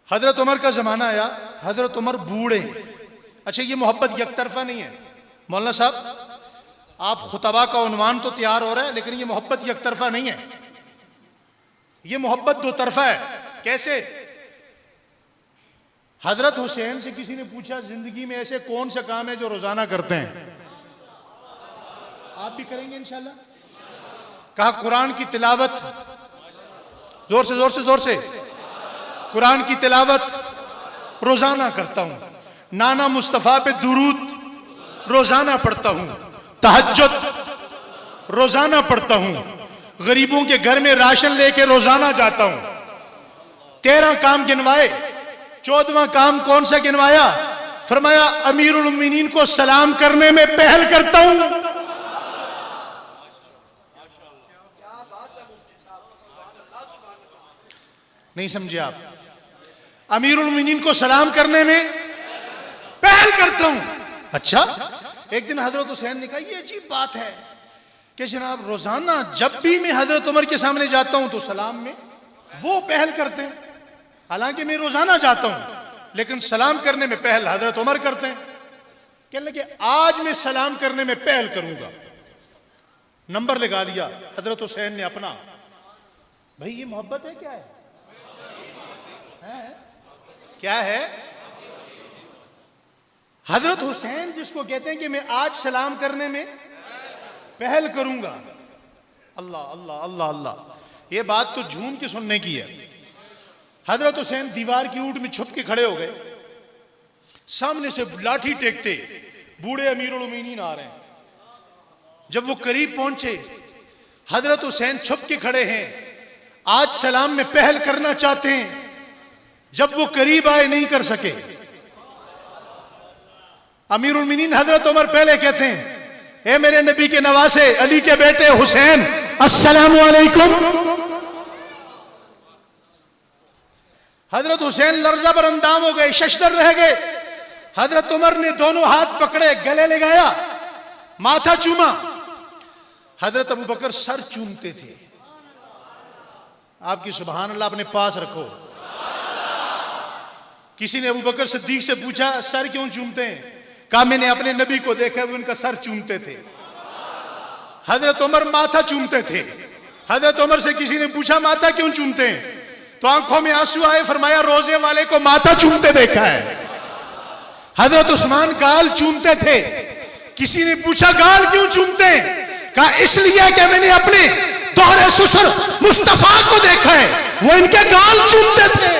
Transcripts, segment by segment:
हजरत उमर का जमाना आया, हजरत उमर बूढ़े। अच्छा, ये मोहब्बत एक तरफा नहीं है मौलाना साहब, आप खुतबा का उन्वान तो तैयार हो रहा है, लेकिन ये मोहब्बत एक तरफा नहीं है, ये मोहब्बत दो तरफा है। कैसे? हजरत हुसैन से किसी ने पूछा, जिंदगी में ऐसे कौन सा काम है जो रोजाना करते हैं? आप भी करेंगे इंशाल्लाह? कहा कुरान की तिलावत, जोर से जोर से जोर से, कुरान की तिलावत रोजाना करता हूं, नाना मुस्तफा पे दुरूद रोजाना पढ़ता हूं, तहज्जुद रोजाना पढ़ता हूं, गरीबों के घर में राशन लेके रोजाना जाता हूं। 13 काम गिनवाए, 14वां काम कौन सा गिनवाया? फरमाया अमीरुल मोमिनीन को सलाम करने में पहल करता हूं। नहीं समझे आप? अमीरुल मोमिनीन को सलाम करने में पहल करता हूं। अच्छा, एक दिन हजरत हुसैन ने कहा, ये अजीब बात है कि जनाब रोजाना जब भी मैं हजरत उमर के सामने जाता हूं तो सलाम में वो पहल करते हैं, हालांकि मैं रोजाना जाता हूं लेकिन सलाम करने में पहल हजरत उमर करते हैं। कहने लगे आज मैं सलाम करने में पहल करूंगा। नंबर लगा दिया हजरत हुसैन ने अपना। भाई ये मोहब्बत है? क्या है? क्या है? हजरत हुसैन जिसको कहते हैं कि मैं आज सलाम करने में पहल करूंगा। अल्लाह अल्लाह अल्लाह अल्लाह, ये बात तो झूम के सुनने की है। हजरत हुसैन दीवार की ऊंट में छुप के खड़े हो गए, सामने से लाठी टेकते बूढ़े अमीरुल मोमिनीन आ रहे हैं। जब वो करीब पहुंचे, हजरत हुसैन छुप के खड़े हैं, आज सलाम में पहल करना चाहते हैं। जब वो करीब आए नहीं कर सके, अमीरुल मोमिनीन हजरत उमर पहले कहते हैं, ए मेरे नबी के नवासे अली के बेटे हुसैन, अस्सलामु अलैकुम। हजरत हुसैन लर्जा पर अंदाम हो गए, शशदर रह गए। हजरत उमर ने दोनों हाथ पकड़े, गले लगाया, माथा चूमा। हजरत अबू बकर सर चूमते थे। आपकी सुभान अल्लाह अपने पास रखो। किसी ने अबू बकर सिद्दीक से पूछा, सर क्यों चूमते हैं? कहा मैंने अपने नबी को देखा, वो उनका सर चूमते थे। हजरत उमर माथा चूमते थे। हजरत उमर से किसी ने पूछा माथा क्यों चूमते हैं? तो आंखों में आंसू आए, फरमाया रोजे वाले को माथा चूमते देखा है। हजरत उस्मान गाल चूमते थे। किसी ने पूछा गाल क्यों चूमते हैं? कहा इसलिए कि मैंने अपने दोहरे ससुर मुस्तफा को देखा है, वो इनके गाल चूमते थे।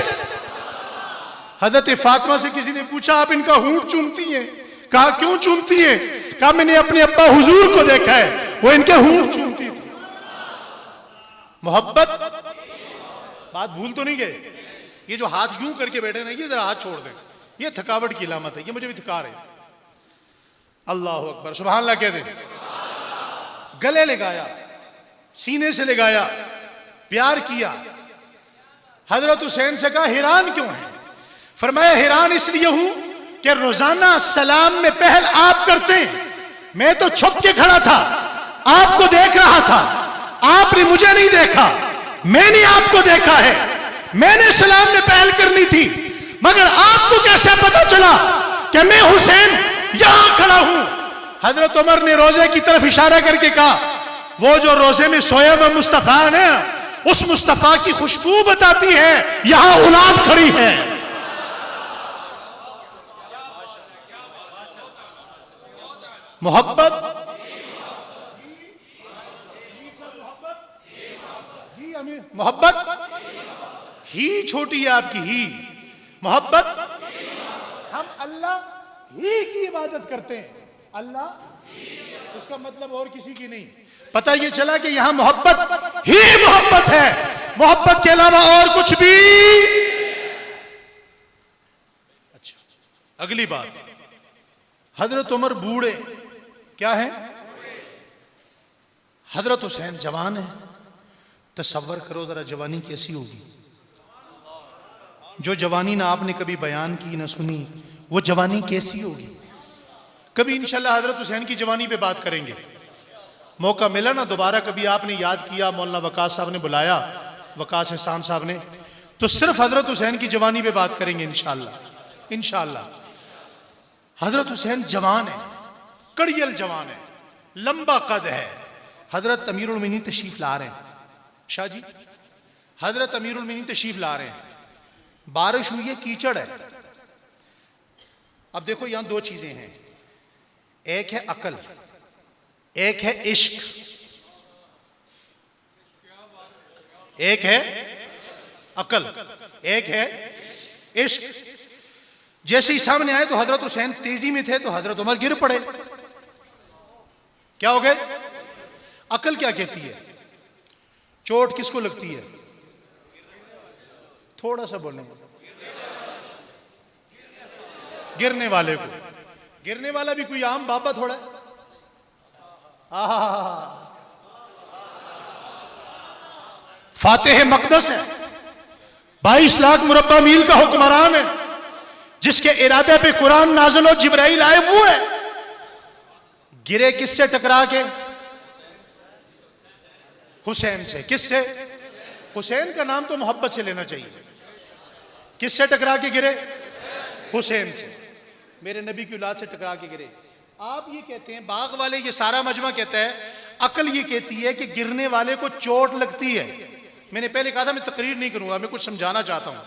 हजरत फातिमा से किसी ने पूछा आप इनका होंठ चूमती हैं? कहा क्यों चूमती हैं? कहा मैंने अपने अब्बा हुजूर को देखा है, वो इनके होंठ चूमती थी। मोहब्बत, बात भूल तो नहीं गए? ये जो हाथ यूं करके बैठे ना, ये जरा हाथ छोड़ दें, ये थकावट की अलामत है, ये मुझे भी थका रहे। अल्लाह अकबर, सुभान अल्लाह कह दें। गले लगाया, सीने से लगाया, प्यार किया। हजरत हुसैन से कहा हैरान क्यों है? फरमाया हैरान इसलिए हूं कि रोजाना सलाम में पहल आप करते हैं, मैं तो छुप के खड़ा था, आपको देख रहा था, आपने मुझे नहीं देखा, मैंने आपको देखा है। मैंने सलाम में पहल करनी थी, मगर आपको कैसे पता चला कि मैं हुसैन यहां खड़ा हूं? हजरत उमर ने रोजे की तरफ इशारा करके कहा, वो जो रोजे में सोया हुआ मुस्तफा है, उस मुस्तफा की खुशबू बताती है यहां औलाद खड़ी है। मोहब्बत, जी अमीर, मोहब्बत ही छोटी है आपकी, ही मोहब्बत। हम अल्लाह ही की इबादत करते हैं, अल्लाह, इसका मतलब और किसी की नहीं। पता ये चला कि यहां मोहब्बत ही मोहब्बत है, मोहब्बत के अलावा और कुछ भी। अच्छा, अगली बात, हजरत उमर बूढ़े क्या है, हजरत हुसैन जवान है। तसव्वुर करो जरा जवानी कैसी होगी। जो जवानी ना आपने कभी बयान की ना सुनी, वो जवानी कैसी होगी। कभी इंशाल्लाह हजरत हुसैन की जवानी पे बात करेंगे, मौका मिला ना दोबारा कभी, आपने याद किया, मौलाना वकास साहब ने बुलाया, वकास एहसान साहब ने, तो सिर्फ हजरत हुसैन की जवानी पे बात करेंगे इंशाअल्लाह। इंशाअल्लाह हजरत हुसैन जवान है, कड़ियल जवान है, लंबा कद है। हजरत अमीरुल मोमिनीन तशरीफ ला रहे हैं, शाह जी हजरत अमीरुल मोमिनीन तशरीफ ला रहे हैं, बारिश हुई है, कीचड़ है। अब देखो यहां दो चीजें हैं, एक है अकल, एक है इश्क, एक है अकल, एक है इश्क। जैसे ही सामने आए तो हजरत हुसैन तेजी में थे तो हजरत उमर गिर पड़े। क्या हो गए? अकल क्या कहती है? चोट किसको लगती है? थोड़ा सा बोलें, गिरने वाले को। गिरने वाला भी कोई आम बाबा थोड़ा है। फातेह मकदस है, 22 लाख मुरब्बा मील का हुक्मरान है, जिसके इरादे पे कुरान नाज़िल और जिब्राइल आए वो है। गिरे किससे टकरा के? हुसैन से। किससे? हुसैन का नाम तो मोहब्बत से लेना चाहिए। किससे टकरा के गिरे? हुसैन से। मेरे नबी की औलाद से टकरा के गिरे। आप ये कहते हैं, बाग वाले ये सारा मजमा कहता है, अकल ये कहती है कि गिरने वाले को चोट लगती है। मैंने पहले कहा था मैं तकरीर नहीं करूंगा, मैं कुछ समझाना चाहता हूं।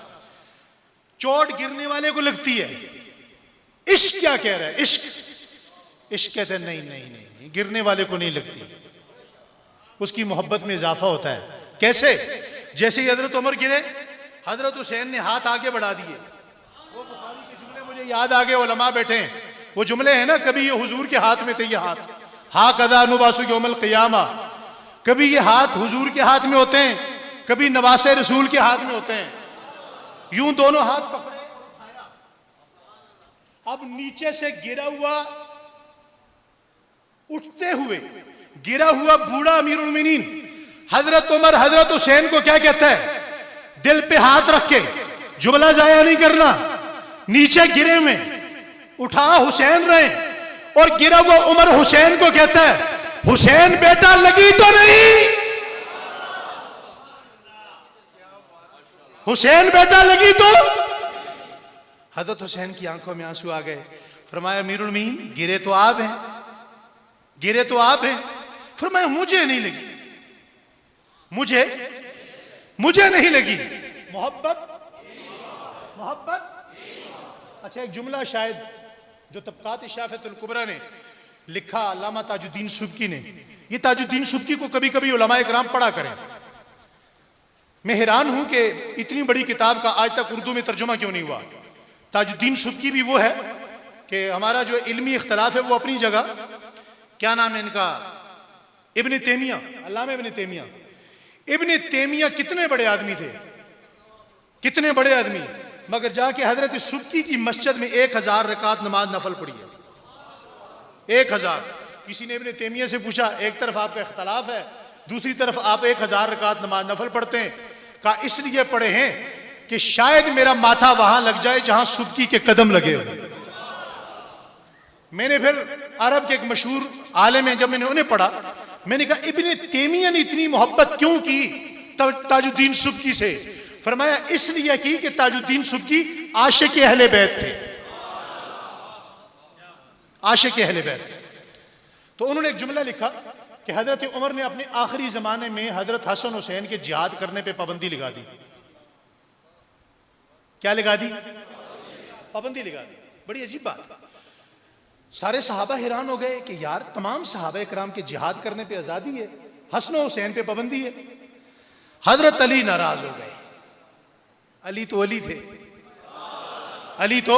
चोट गिरने वाले को लगती है। इश्क क्या कह रहा है? इश्क, इश्क कहते हैं नहीं नहीं नहीं, गिरने वाले को नहीं लगती, उसकी मोहब्बत में इजाफा होता है। कैसे? जैसे ही हजरत उमर गिरे, हजरत हुसैन ने हाथ आगे बढ़ा दिए। वो बुखारी के जुमले मुझे याद आ गए, उलमा बैठे हैं, वो जुमले हैं ना, कभी ये हुजूर के हाथ में थे ये हाथ, हा कदा नुबासु यौमल क़ियामा, कभी ये हाथ हुजूर के हाथ में होते हैं, कभी नवासे रसूल के हाथ में होते हैं। यूं दोनों हाथ पकड़े और उठाया। अब नीचे से गिरा हुआ, उठते हुए गिरा हुआ बूढ़ा अमीरुल मोमिनीन हजरत उमर हजरत हुसैन को क्या कहता है? दिल पे हाथ रख के, जुमला जाया नहीं करना, नीचे गिरे में उठा हुसैन रहे, और गिरा हुआ उमर हुसैन को कहता है, हुसैन बेटा लगी तो नहीं? हुसैन बेटा लगी तो? हजरत हुसैन की आंखों में आंसू आ गए। फरमाया अमीरुल मोमिनीन गिरे तो आप हैं, गिरे तो आप हैं। फरमाया मुझे नहीं लगी, मुझे नहीं लगी। मोहब्बत, मोहब्बत। अच्छा, एक जुमला शायद जो तबकात शाफ़तुल कुबरा ने लिखा, अल्लामा ताजुद्दीन सुब्की ने, ये ताजुद्दीन सुब्की को कभी कभी उलमाए किराम पढ़ा करें। मैं हैरान हूं कि इतनी बड़ी किताब का आज तक उर्दू में तर्जुमा क्यों नहीं हुआ। ताजुद्दीन सुब्की भी वो है कि हमारा जो इल्मी इख्तलाफ है वो अपनी जगह, क्या नाम है इनका, इब्न तैमिया, अल्लामा इब्न तैमिया। इब्न तैमिया कितने बड़े आदमी थे, कितने बड़े आदमी, मगर जाके हजरत सुब्की की मस्जिद में 1000 रकात नमाज नफल पढ़ी है। 1000। किसी ने इब्न तैमिया से पूछा, एक तरफ आपका इख्तलाफ है, दूसरी तरफ आप 1000 रकात नमाज नफल पढ़ते हैं। कहा इसलिए पढ़े हैं कि शायद मेरा माथा वहां लग जाए जहां सुब्की के कदम लगे हो। मैंने फिर अरब के एक मशहूर आलिम है, जब मैंने उन्हें पढ़ा, मैंने कहा इब्न तैमिया ने इतनी मोहब्बत क्यों की ताजुद्दीन सुब्की से? फरमाया इसलिए की कि ताजुद्दीन सुब्की आशिक अहले बैत थे, आशिक अहले बैत। तो उन्होंने एक जुमला लिखा कि हजरत उमर ने अपने आखिरी जमाने में हजरत हसन हुसैन के जिहाद करने पे पाबंदी लगा दी। क्या लगा दी? पाबंदी लगा दी। बड़ी अजीब बात। सारे सहाबा हैरान हो गए कि यार तमाम सहाबा इकराम के जिहाद करने पे आजादी है, हसन हुसैन पे पाबंदी है। हजरत अली नाराज हो गए। अली तो अली थे, अली तो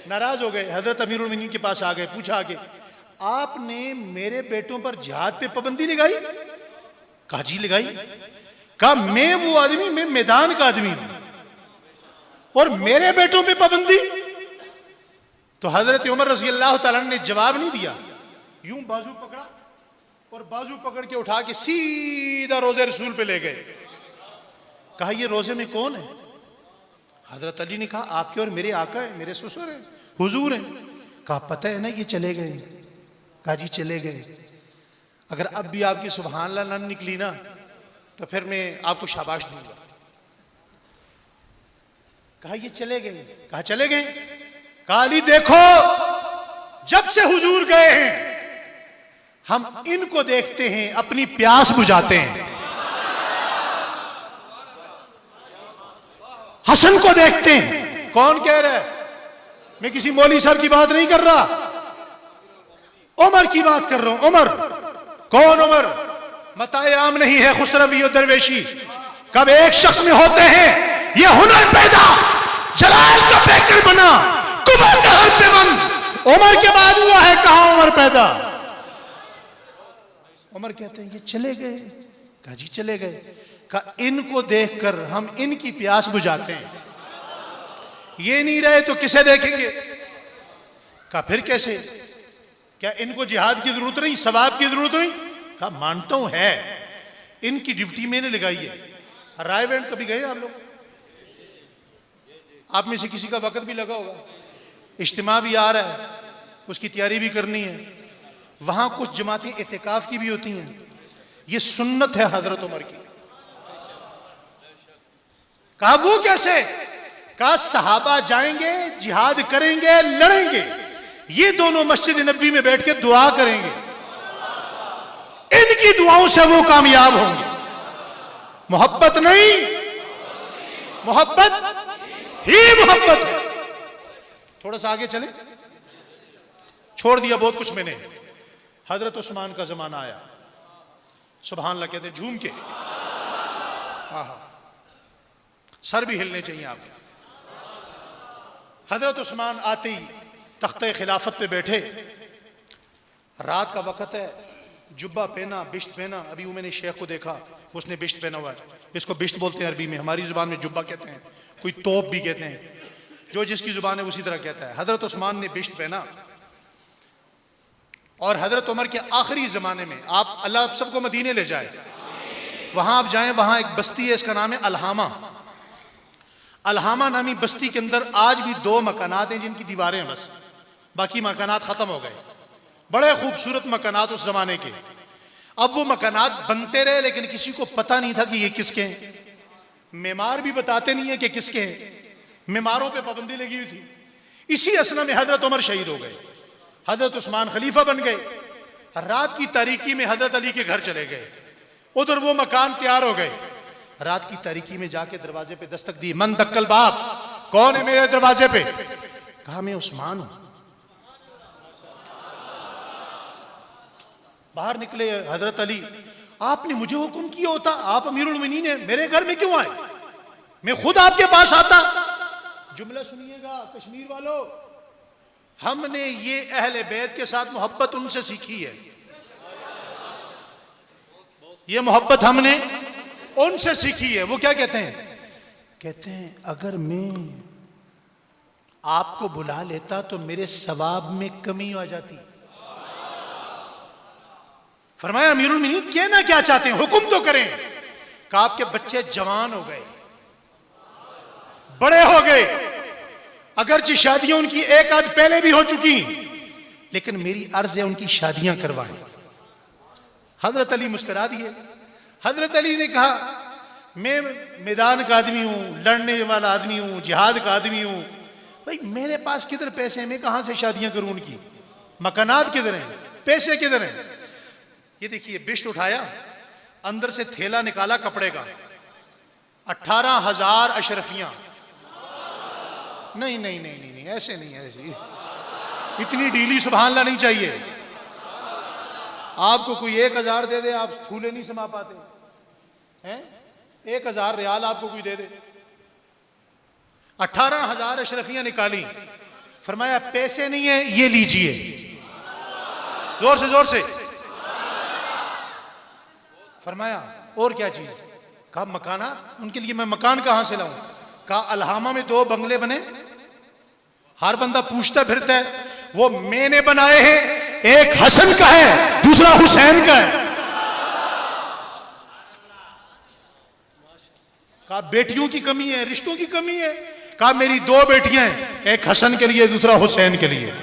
नाराज हो गए। हजरत अमीरुल मोमिनीन के पास आ गए, पूछा आगे, आपने मेरे बेटों पर जिहाद पे पाबंदी लगाई? कहा जी लगाई। कहा मैं वो आदमी, मैं मैदान का आदमी हूं और मेरे बेटों पे पाबंदी? तो हजरत उमर रज़ी अल्लाह तआला ने जवाब नहीं दिया, यूं बाजू पकड़ा और बाजू पकड़ के उठा के सीधा रोजे रसूल पे ले गए। कहा ये रोजे में कौन है? हजरत अली ने कहा आपके और मेरे आका है, मेरे ससुर हैं, हुजूर हैं। कहा पता है ना ये चले गए। कहा जी चले गए। अगर अब भी आपकी सुभान अल्लाह न निकली ना तो फिर मैं आपको शाबाश दूंगा। कहा ये चले गए। कहा चले गए? कहा अली देखो, जब से हुजूर गए हैं हम इनको देखते हैं, अपनी प्यास बुझाते हैं। हसन को देखते हैं। कौन कह रहा है? मैं किसी मौलवी साहब की बात नहीं कर रहा, उमर की बात कर रहा हूं। उमर कौन? उमर मताए आम नहीं है, खुसरवी और दरवेशी कब एक शख्स में होते हैं। ये हुनर पैदा, जलाल का पैकर बना, कुबर का हर पे बंद। उमर के बाद हुआ है, कहां उमर पैदा? उमर कहते हैं ये चले गए। कहा जी चले गए। कहा इनको देखकर हम इनकी प्यास बुझाते हैं, ये नहीं रहे तो किसे देखेंगे? कहा फिर कैसे? क्या इनको जिहाद की जरूरत नहीं, सवाब की जरूरत नहीं? कहा मानता हूं है, इनकी ड्यूटी मैंने लगाई है। रायवेंड कभी गए आप लोग? आप में से किसी का वक्त भी लगा होगा, इज्तिमा भी आ रहा है, उसकी तैयारी भी करनी है। वहां कुछ जमातें इत्तिकाफ की भी होती हैं। ये सुन्नत है हजरत उमर की। कहा वो कैसे? कहा सहाबा जाएंगे, जिहाद करेंगे, लड़ेंगे, ये दोनों मस्जिद नबी में बैठ के दुआ करेंगे, इनकी दुआओं से वो कामयाब होंगे। मोहब्बत नहीं, मोहब्बत ही मोहब्बत है। थोड़ा सा आगे चले, छोड़ दिया बहुत कुछ मैंने। हजरत उस्मान का जमाना आया, सुभान अल्लाह कहते झूम के, सर भी हिलने चाहिए आपके। हजरत उस्मान आते ही तख्ते खिलाफत पे बैठे, रात का वक्त है, जुब्बा पहना, बिश्त पहना। अभी वो मैंने शेख को देखा, उसने बिश्त पहना हुआ है। इसको बिश्त बोलते हैं अरबी में, हमारी जुबान में जुब्बा कहते हैं, कोई तोप भी कहते हैं, जो जिसकी जुबान है उसी तरह कहता है। हजरत उस्मान ने बिश्त पहना और हजरत उमर के आखिरी जमाने में, आप अल्लाह सबको मदीने ले जाए, वहां आप जाएं, वहां एक बस्ती है, इसका नाम है अलहामा। अलहामा नामी बस्ती के अंदर आज भी 2 मकानात हैं जिनकी दीवारें हैं बस, बाकी मकानात खत्म हो गए। बड़े खूबसूरत मकानात उस जमाने के। अब वो मकानात बनते रहे, लेकिन किसी को पता नहीं था कि ये किसके हैं। मेमार भी बताते नहीं है कि किसके हैं, मेमारों पे पाबंदी लगी हुई थी। इसी असना में हजरत उमर शहीद हो गए, हजरत उस्मान खलीफा बन गए। रात की तारीकी में हजरत अली के घर चले गए, उधर वो मकान तैयार हो गए। रात की तारीकी में जाके दरवाजे पे दस्तक दी, मन दक्कल बाप, कौन है मेरे दरवाजे पे? कहा मैं उस्मान हूं। बाहर निकले हजरत अली, आपने मुझे हुक्म किया होता, आप अमीरुल मोमिनीन हैं, मेरे घर में क्यों आए? मैं खुद आपके पास आता। जुमला सुनिएगा कश्मीर वालों, हमने ये अहले बैत के साथ मोहब्बत उनसे सीखी है। ये मोहब्बत हमने उनसे सीखी है। वो क्या कहते हैं? कहते हैं अगर मैं आपको बुला लेता तो मेरे सवाब में कमी आ जाती। फरमाया अमीरुल मोमिनीन कहना क्या चाहते हैं, हुक्म तो करें। कहा आपके बच्चे जवान हो गए, बड़े हो गए, अगरचे शादियां उनकी एक आध पहले भी हो चुकी, लेकिन मेरी अर्ज है उनकी शादियां करवाएं। हजरत अली मुस्कुरा दिए। हजरत अली ने कहा मैं मैदान का आदमी हूं, लड़ने वाला आदमी हूं, जिहाद का आदमी हूं, भाई मेरे पास किधर पैसे हैं, मैं कहां से शादियां करूं उनकी? मकानात किधर हैं, पैसे किधर हैं? ये देखिए बिश्त उठाया, अंदर से थैला निकाला कपड़े का, 18,000 अशरफियां। नहीं नहीं नहीं नहीं, नहीं ऐसे नहीं, ऐसे इतनी डीली सुभान अल्लाह नहीं चाहिए। आपको कोई 1,000 दे दे, आप फूले नहीं समा पाते हैं। 1,000 रियाल आपको कोई दे दे। 18,000 अशरफियां निकाली, फरमाया पैसे नहीं है, ये लीजिए। जोर से जोर से फरमाया और क्या चीज? कहा मकाना, उनके लिए मैं मकान कहां से लाऊं? कहा अलहामा में 2 बंगले बने, हर बंदा पूछता फिरता है, वो मैंने बनाए हैं, एक हसन का है, दूसरा हुसैन का है। कहा बेटियों की कमी है, रिश्तों की कमी है। कहा मेरी 2 बेटियां हैं, एक हसन के लिए, दूसरा हुसैन के लिए।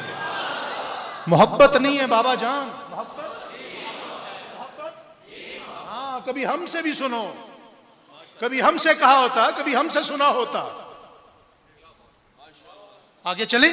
मोहब्बत नहीं है बाबा जान, मोहब्बत। हाँ, कभी हमसे भी सुनो, कभी हमसे कहा होता, कभी हमसे सुना होता। आगे चले।